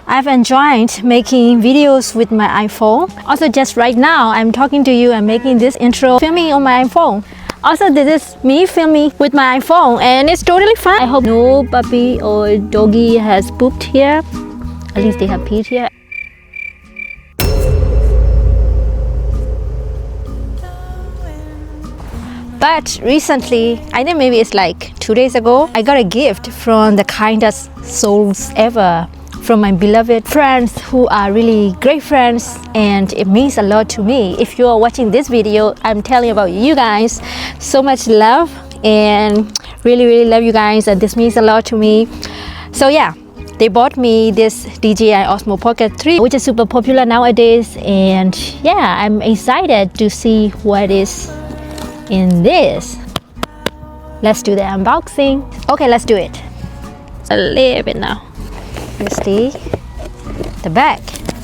I've enjoyed making videos with my iPhone. Also, just right now, I'm talking to you and making this intro filming on my iPhone. Also, this is me filming with my iPhone and it's totally fine. I hope no puppy or doggy has pooped here. At least they have peed here. But recently, I think maybe it's like 2 days ago, I got a gift from the kindest souls ever, from my beloved friends who are really great friends, and it means a lot to me. If you are watching this video, I'm telling about you guys. So much love and really love you guys, and this means a lot to me. So yeah, they bought me this DJI Osmo Pocket 3, which is super popular nowadays, and yeah, I'm excited to see what is in this. Let's do the unboxing. Okay, let's do it. A little bit now. Let's see the back.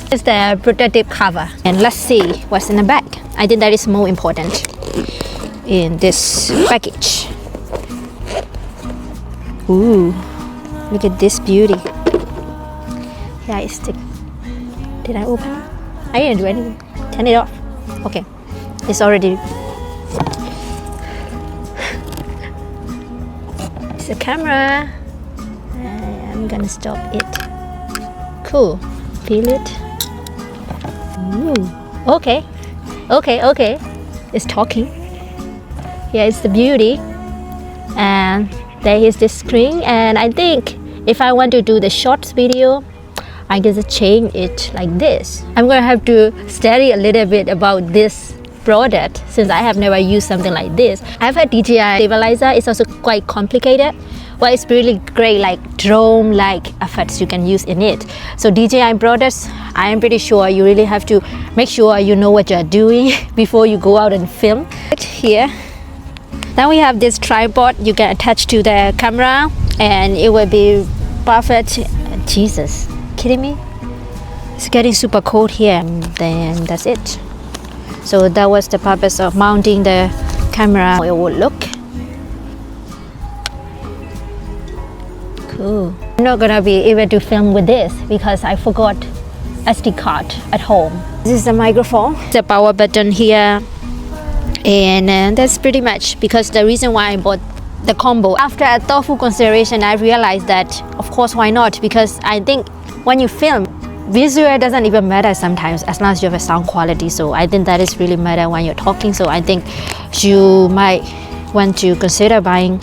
It's the protective cover, and let's see what's in the back. I think that is more important in this package. Ooh, look at this beauty. Yeah, it's the... Did I open it? I didn't do anything. Turn it off. Okay, it's already... It's a camera. I'm gonna stop it. Cool. Feel it. Ooh. Okay. It's talking. Yeah, it's the beauty. And there is the screen. And I think if I want to do the shorts video, I can just change it like this. I'm gonna have to study a little bit about this product since I have never used something like this. I've had DJI stabilizer. It's also quite complicated, but it's really great, like drone-like effects you can use in it. So DJI products, I am pretty sure you really have to make sure you know what you're doing before you go out and film. Here, then we have this tripod you can attach to the camera, and it will be perfect. Jesus, kidding me? It's getting super cold here. And then that's it. So that was the purpose of mounting the camera. It would look cool. I'm not gonna be able to film with this because I forgot SD card at home. This is the microphone, the power button here, and that's pretty much because the reason why I bought the combo. After a thoughtful consideration, I realized that of course why not, because I think when you film, visual doesn't even matter sometimes as long as you have a sound quality. So I think that is really matter when you're talking. So I think you might want to consider buying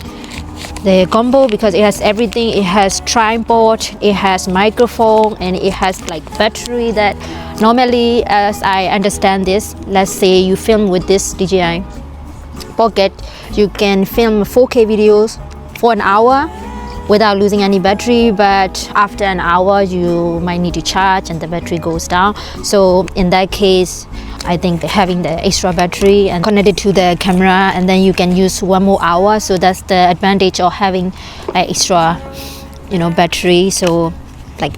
the combo because it has everything. It has tripod, it has microphone, and it has like battery that normally, as I understand this, let's say you film with this DJI Pocket, you can film 4K videos for an hour without losing any battery, but after an hour you might need to charge and the battery goes down. So in that case, I think having the extra battery and connected to the camera, and then you can use 1 more hour. So that's the advantage of having like extra, battery. So like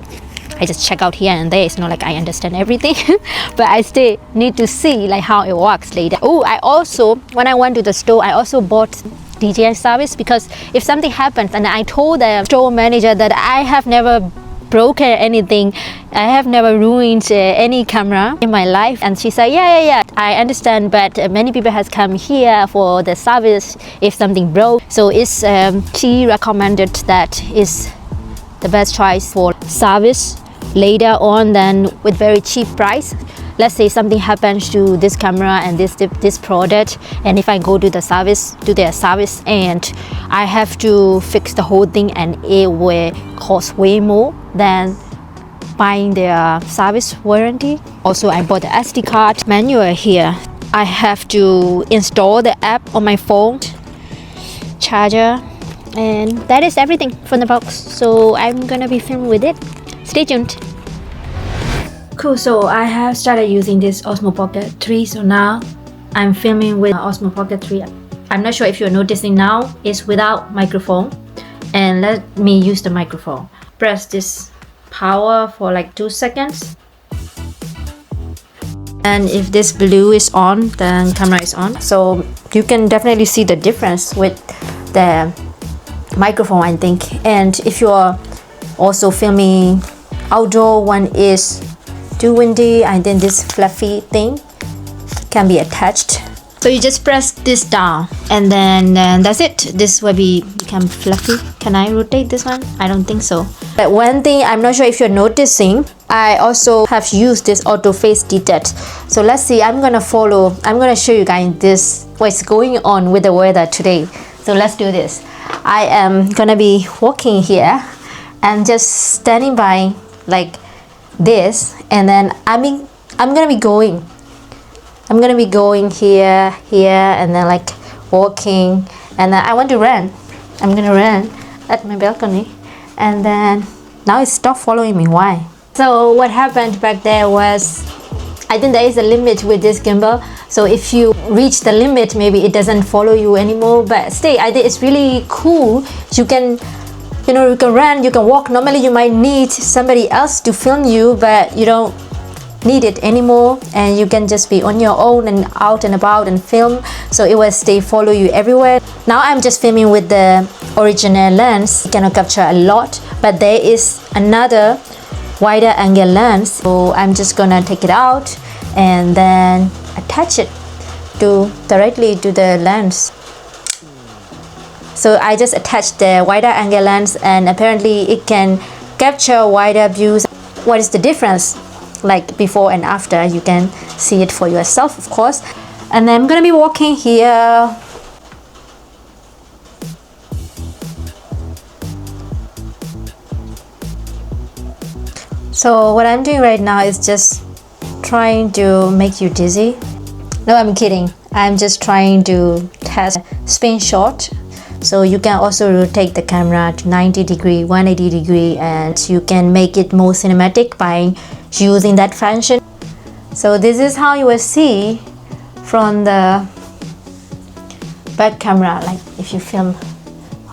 I just check out here and there. It's not like I understand everything, but I still need to see like how it works later. Oh, I also, when I went to the store, I also bought DJI service because if something happens, and I told the store manager that I have never broken anything, I have never ruined any camera in my life, and she said yeah, I understand, but many people has come here for the service if something broke. So it's she recommended that is the best choice for service later on, then with very cheap price. Let's say something happens to this camera and this product, and if I go to their service and I have to fix the whole thing, and it will cost way more than buying their service warranty. Also, I bought the SD card manual here. I have to install the app on my phone, charger, and that is everything from the box. So I'm gonna be filming with it. Stay tuned. Cool, so I have started using this Osmo Pocket 3, so now I'm filming with Osmo Pocket 3. I'm not sure if you're noticing now, it's without microphone. And let me use the microphone. Press this power for like 2 seconds. And if this blue is on, then camera is on. So you can definitely see the difference with the microphone, I think. And if you're also filming outdoor one is too windy, and then this fluffy thing can be attached. So you just press this down, and then that's it. This will become fluffy. Can I rotate this one? I don't think so. But one thing, I'm not sure if you're noticing, I also have used this auto face detect. So let's see, I'm gonna show you guys this, what's going on with the weather today. So let's do this. I am gonna be walking here and just standing by like this, and then I'm gonna be going here, and then like walking, and then I want to run. I'm gonna run at my balcony, and then now it stopped following me. Why? So what happened back there was, I think there is a limit with this gimbal. So if you reach the limit, maybe it doesn't follow you anymore. But still, I think it's really cool. You can run, you can walk. Normally you might need somebody else to film you, but you don't need it anymore, and you can just be on your own and out and about and film. So it will follow you everywhere. Now I'm just filming with the original lens. It cannot capture a lot, but there is another wider angle lens. So I'm just gonna take it out and then attach it directly to the lens. So I just attached the wider angle lens, and apparently it can capture wider views. What is the difference? Like before and after, you can see it for yourself, of course. And then I'm gonna be walking here. So what I'm doing right now is just trying to make you dizzy. No, I'm kidding. I'm just trying to test spin shot. So you can also rotate the camera to 90 degree, 180 degree, and you can make it more cinematic by using that function. So this is how you will see from the back camera, like if you film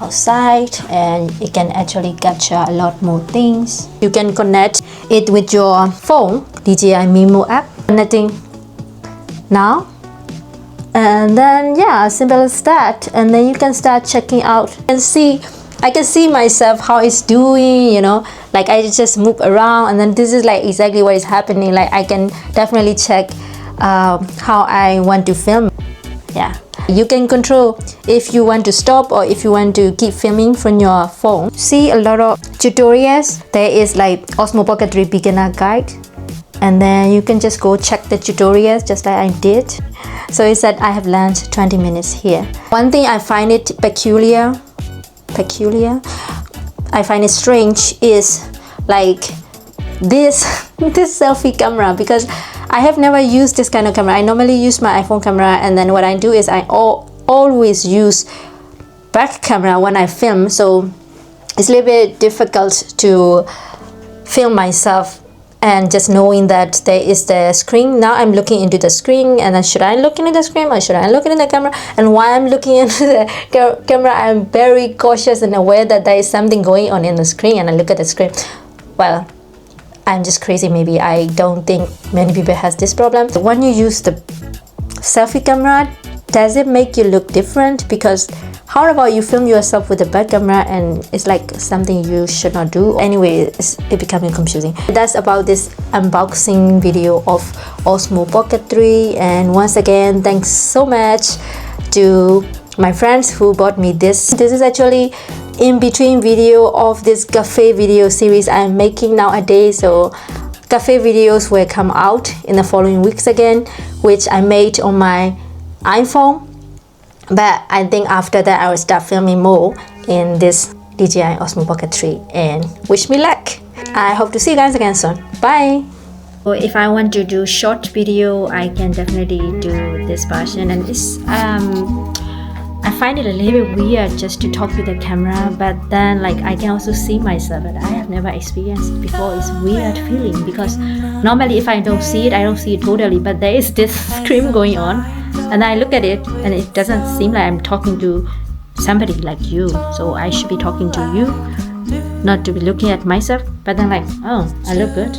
outside, and it can actually capture a lot more things. You can connect it with your phone, DJI Mimo app. Connecting now. And then yeah, simple as that, and then you can start checking out and see. I can see myself how it's doing, like I just move around, and then this is like exactly what is happening. Like I can definitely check how I want to film. Yeah, you can control if you want to stop or if you want to keep filming from your phone. See a lot of tutorials. There is like Osmo Pocket 3 beginner guide, and then you can just go check the tutorials just like I did. So it said I have learned 20 minutes here. One thing I find it peculiar, I find it strange is like this selfie camera, because I have never used this kind of camera. I normally use my iPhone camera, and then what I do is I always use back camera when I film. So it's a little bit difficult to film myself and just knowing that there is the screen. Now I'm looking into the screen, and then should I look into the screen or should I look into the camera? And while I'm looking into the camera, I'm very cautious and aware that there is something going on in the screen, and I look at the screen. Well, I'm just crazy. Maybe I don't think many people has this problem. So when you use the selfie camera, does it make you look different? Because how about you film yourself with the back camera and it's like something you should not do? Anyway, it becoming confusing. That's about this unboxing video of Osmo Pocket 3. And once again, thanks so much to my friends who bought me this. This is actually in between video of this cafe video series I'm making nowadays. So cafe videos will come out in the following weeks again, which I made on my iPhone. But I think after that I will start filming more in this DJI Osmo Pocket 3, and wish me luck. I hope to see you guys again soon. Bye. So if I want to do short video, I can definitely do this version, and this I find it a little bit weird just to talk with the camera, but then like I can also see myself, and I have never experienced it before. It's weird feeling, because normally if I don't see it, I don't see it totally, but there is this screen going on, and I look at it and it doesn't seem like I'm talking to somebody like you. So I should be talking to you, not to be looking at myself. But then like, oh, I look good.